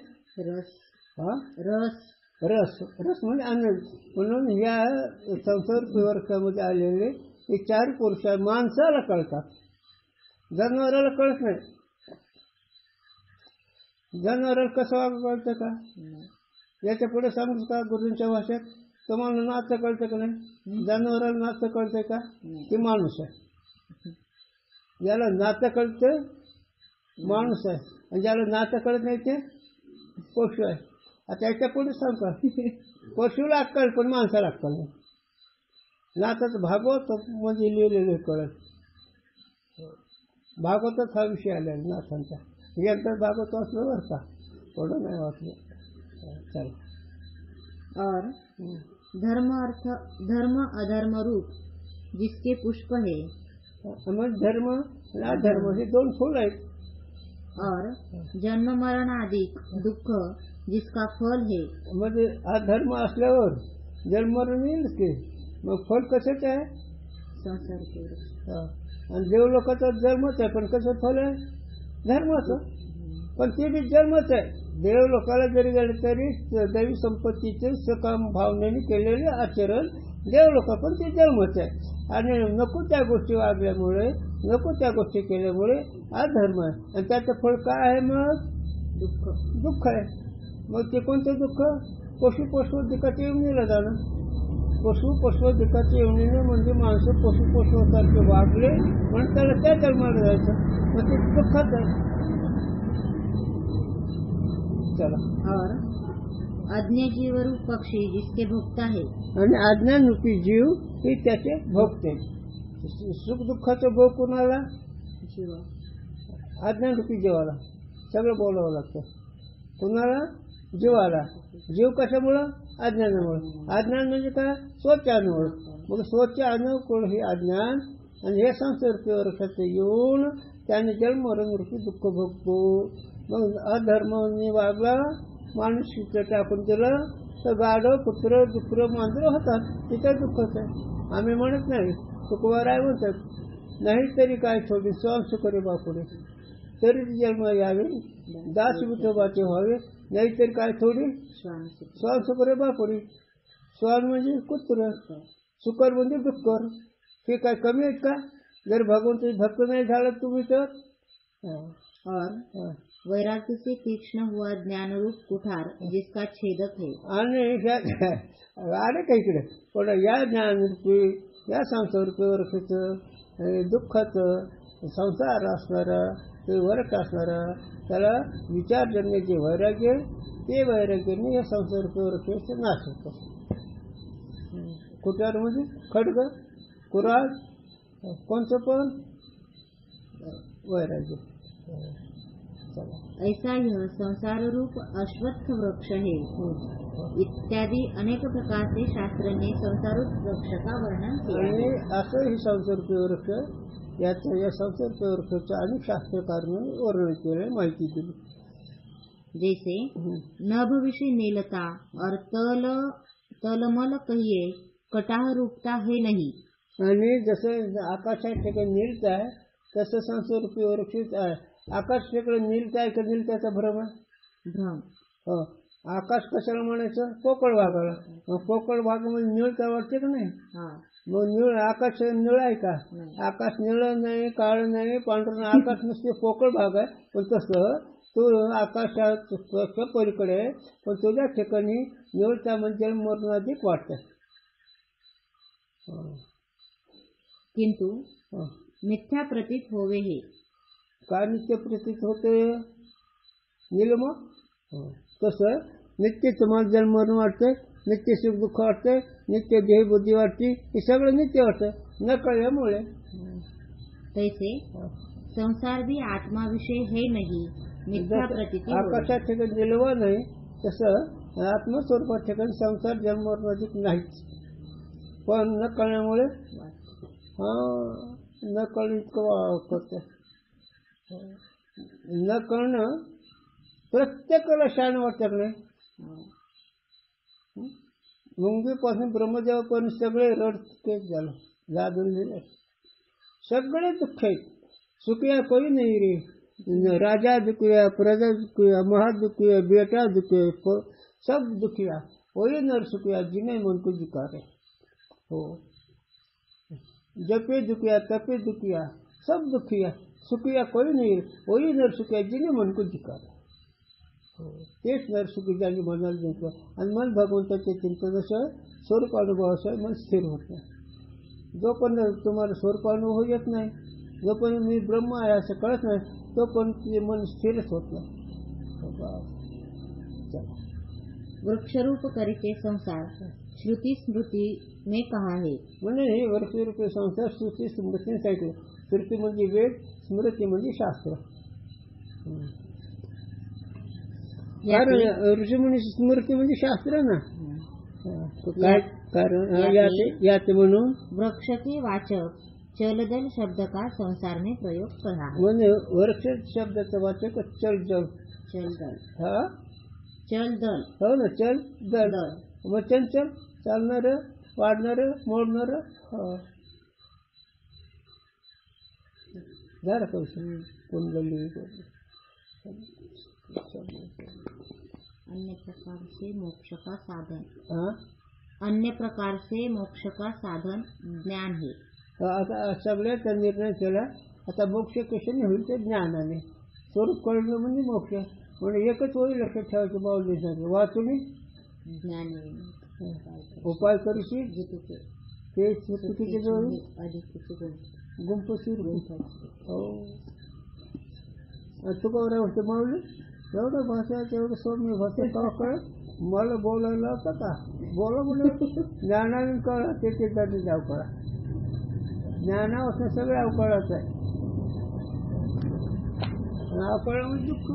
रस. हा, रस. रस. रस म्हणजे आनंद. म्हणून या संसार सुरक्षामध्ये आलेले हे 4 पुरुषार्थ माणसाला कळतात, जनावराला कळत नाही. जनावराला कसं वागं कळतं का? याच्या पुढे सांगू का गुरुंच्या भाषेत? तुम्हाला नाचं कळतं का नाही? जनावराला नाचं कळतंय का? ते माणूस आहे. ज्याला नातं कळतं माणूस आहे, आणि ज्याला नातं कळत नाही ते पशु आहे. आता याच्या पुढे सांग का? पशुला अक्कल पण माणसाला अक्कल नाही. नातं भागवत म्हणजे लिहिलेलं कळत. भागवतच हा विषय आलेला नाथांचा. एकदा भागवत वाचलं बरं का, थोडं नाही वाचलं. चला. और धर्म अधर्म रूप जिसके पुष्प है. मग धर्म अधर्म हे 2 फूल आहेत. और जन्म मरण आदि दुःख जिसका फल है. म्हणजे हा धर्म असल्यावर जन्म मरण येईलच की. मग फल कशाचं आहे? संसार के. आणि देव लोकांचा जन्मच आहे, पण कसं फल आहे? धर्माचं. पण ते बी जन्मच आहे. देव लोकाला जरी गेले तरी दैवी संपत्तीचे सकाम भावनेने केलेले आचरण देव लोक, पण ते जन्मच आहे. आणि नको त्या गोष्टी वागल्यामुळे, नको त्या गोष्टी केल्यामुळे हा धर्म आहे. आणि त्याचं फळ काय आहे? मग दुःख. दुःख आहे. मग ते कोणतं दुःख? पशुपशुधिकाच्या येवणीला जाणं. पशुपशुधिकाच्या येवणीने म्हणजे माणसं पशुपशुसारखे वागले म्हणून त्याला त्या जन्माला जायचं. मग ते दुःखाच आहे. चला. और अज्ञ जीव रूप पक्षी जिसके भोक्ता है. आणि अज्ञान रूपी जीव हे त्याचे भोगते. सुख दुःखाचं भोग कोणाला? जीव. अज्ञान रूपी जीवाला सगळं बोलावं लागतं. कोणाला? जीवाला. जीव कशामुळं? अज्ञानामुळं. अज्ञान म्हणजे काय? स्वच्छ अनुभव. मग स्वच्छ अनुभव हे अज्ञान आणि हे संसार वृक्षात येऊन त्याने जन्म मरण रूपी दुःख भोगतो. मग अधर्माने वागला, माणूस टाकून दिलं तर गाडं कुत्र दुकर मांजर होतात. तिथे दुःखच आहे. आम्ही म्हणत नाही, तुकवाराय म्हणतात. नाही तरी काय थोडी स्वान सुखरे बापुडे तरी जन्म यावे, दास विठोबाचे व्हावे. नाहीतरी काय थोडी स्वान सुखरे बापुडी. स्वान म्हणजे कुत्र, सुकर म्हणजे डुक्कर. हे काय कमी आहेत का? जर भगवंत भक्त नाही झालं तुम्ही तर. और वैराग्य से तीक्ष्ण हुआ ज्ञान रूप कुठार जिसका छेदक है. आणि आले का इकडे पण या ज्ञान रूपी या संसार वृक्षाचं दुःखाचं संसार असणारं ते वरक असणारं त्याला विचारजन्य जे वैराग्य ते वैराग्याने या संसार वृक्षाचा नाश होतो. कुठार म्हणजे खडग, कुऱ्हाड, कोणचं पण वैराग्य. ऐसा यह संसार रूप अश्वत्थ वृक्ष है इत्यादि अनेक प्रकार से शास्त्र ने संसार वृक्ष का वर्णन किया है. असं ही संसार वृक्ष याचं या संसार वृक्षाचं अनेक शास्त्रकारांनी वर्णन केलं, माहिती दिली. जैसे नभ विषय नीलता और तलमल कहिए कटाह रूपता है नहीं. आणि जसं आकाशात ठिकाणी नीलता आहे तसं संसार वृक्ष आहे. आकाश ठिकाणी नीलता आहे का नीलताचा भ्रम आहे? भ्रम. हो. आकाश कशाला म्हणायचं? पोकळ भागाला. मग पोकळ भागामध्ये निळता वाटते का नाही? मग निळ आकाश निळ आहे का? आकाश निळ नाही, काळ नाही, पांढरं नाही. आकाश नुसते पोकळ भाग आहे. पण तसं तू आकाशात पलीकडे पण तुझ्या ठिकाणी निळता म्हणजे मरण अधिक वाटतं. किंतु मिथ्या प्रतीत होवे हे. काय नित्य प्रतीत होते? निलम. तसं नित्य तुम्हाला जन्म मरण वाटतंय, नित्य सुख दुःख वाटतंय, नित्य देह बुद्धी वाटते. हे सगळं नित्य वाटतं न कळल्यामुळे. तैसे संसार भी आत्मा विषय है नहीं मिथ्या प्रतीत. आकाशात ठिकाणी निलवा नाही तसं आत्मस्वरूपात ठिकाणी संसार जन्म मरण अधिक नाहीच. पण न कळण्यामुळे न कळणं इतकं करतं. न कळणं प्रत्येकाला शान वाटतं का नाही? मुंगीपासून ब्रह्मदेवापर्यंत सगळे रडकेच झालं, जादून दिले. सगळे दुःख आहेत. सुखिया कोई नाही रे. राजा दुखिया, प्रजा दुखिया, महादुखिया, बेटा दुखिया, सब दुखिया. वही नर सुखिया जिन्हें मन को जिकारे. हो. जपे दुखिया, तपे दुखिया, सब दुखिया. सुखिया कोई नाही, वही नर सुखिया जिने मन को जिकारे. तेच नर सुखी ज्यांनी मनाला जिंकलं. आणि मन भगवंताच्या चिंतनाचं स्वरूपानुभवाचं मन स्थिर होत नाही. जोपर्यंत तुम्हाला स्वरूपानुभव येत नाही, जोपर्यंत मी ब्रह्म आहे असं कळत नाही, तोपर्यंत ते मन स्थिरच होत नाही. वृक्षरूप करके संसार श्रुति स्मृति में कहा है. म्हणजे हे वृक्षरूपी संसार श्रुती स्मृतीने सांगितलं. श्रुती म्हणजे वेद, स्मृती म्हणजे शास्त्र. ऋषीमुनी स्मृती म्हणजे शास्त्र ना. काय कारण याचे म्हणून वृक्ष के वाचक चलदल शब्द का संसार में प्रयोग करा. म्हणजे वृक्ष शब्दाचा वाचक चलदल. चलदल. हा चलदल. हो ना, चल दल. मग चंचल चालणार, वाढणार, मोडणार. झालं का कुंडली. अन्य प्रकार से मोक्ष का साधन. अन्य प्रकार से मोक्ष का साधन ज्ञान है. आता सगळ्याचा निर्णय केला. आता मोक्ष कशाने होईल? ते ज्ञानाने. स्वरूप कळणं म्हणजे मोक्ष. म्हणजे एकच होईल लक्षात ठेवायचं. बावली सांगितलं वाचून ज्ञान उपाय करूशी ते चुकीचे जवळ गुंपशीर. हो. तुका म्हणते मावली एवढं भाषा तेवढं सौम्य भाषा का कळत मला बोलायला होतं का बोला म्हणलं ज्ञानाने कळलं ते त्याच्याने जाऊ कळा ज्ञानापासून सगळं अवकळाचं आहे अवकळा म्हणजे दुःख